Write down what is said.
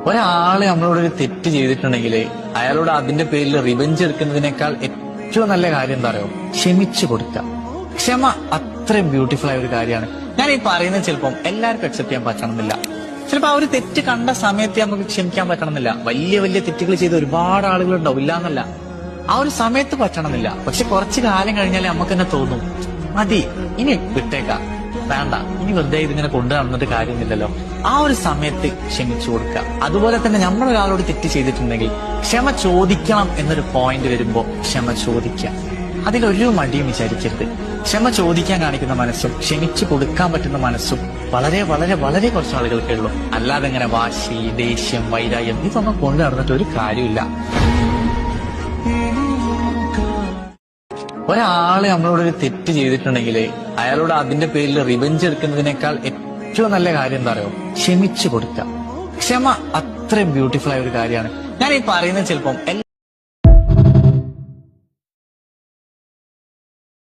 ഒരാള് നമ്മളോടൊരു തെറ്റ് ചെയ്തിട്ടുണ്ടെങ്കിൽ അയാളോട് അതിന്റെ പേരിൽ റിവെഞ്ച് എടുക്കുന്നതിനേക്കാൾ ഏറ്റവും നല്ല കാര്യം എന്താ പറയുക, ക്ഷമിച്ചു കൊടുക്കുക. ക്ഷമ അത്രയും ബ്യൂട്ടിഫുൾ ആയ ഒരു കാര്യമാണ്. ഞാൻ ഈ പറയുന്നത് ചിലപ്പം എല്ലാവർക്കും അക്സെപ്റ്റ് ചെയ്യാൻ പറ്റണമെന്നില്ല. ചിലപ്പോൾ ആ ഒരു തെറ്റ് കണ്ട സമയത്ത് നമുക്ക് ക്ഷമിക്കാൻ പറ്റണമെന്നില്ല. വലിയ വലിയ തെറ്റുകൾ ചെയ്ത ഒരുപാട് ആളുകൾ ഉണ്ടാവും, ഇല്ല എന്നല്ല. ആ ഒരു സമയത്ത് പറ്റണമെന്നില്ല. പക്ഷെ കുറച്ചു കാലം കഴിഞ്ഞാലേ നമുക്ക് തന്നെ തോന്നും, മതി, ഇനി വിട്ടേക്കാം, വേണ്ട, ഇനി വെറുതെ ഇതിങ്ങനെ കൊണ്ടു നടന്നിട്ട് കാര്യമില്ലല്ലോ. ആ ഒരു സമയത്ത് ക്ഷമിച്ചു കൊടുക്കുക. അതുപോലെ തന്നെ നമ്മൾ ഒരാളോട് തെറ്റ് ചെയ്തിട്ടുണ്ടെങ്കിൽ ക്ഷമ ചോദിക്കണം എന്നൊരു പോയിന്റ് വരുമ്പോ ക്ഷമ ചോദിക്കുക. അതിലൊരു മടിയും വിചാരിക്കരുത്. ക്ഷമ ചോദിക്കാൻ കാണിക്കുന്ന മനസ്സും ക്ഷമിച്ചു കൊടുക്കാൻ പറ്റുന്ന മനസ്സും വളരെ വളരെ വളരെ കുറച്ച് ആളുകൾക്കേ ഉള്ളൂ. അല്ലാതെ ഇങ്ങനെ വാശി, ദേഷ്യം, വൈരാഗ്യം ഇതൊന്നും കൊണ്ടു നടന്നിട്ട് ഒരു കാര്യമില്ല. ഒരാള് നമ്മളോടൊരു തെറ്റ് ചെയ്തിട്ടുണ്ടെങ്കിൽ അയാളോട് അതിന്റെ പേരിൽ റിവെഞ്ച് എടുക്കുന്നതിനേക്കാൾ ഏറ്റവും നല്ല കാര്യം എന്താ പറയുക, ക്ഷമിച്ചു കൊടുക്കുക. ക്ഷമ അത്രയും ബ്യൂട്ടിഫുൾ ആയ ഒരു കാര്യമാണ്. ഞാൻ ഈ പറയുന്നത് ചിലപ്പം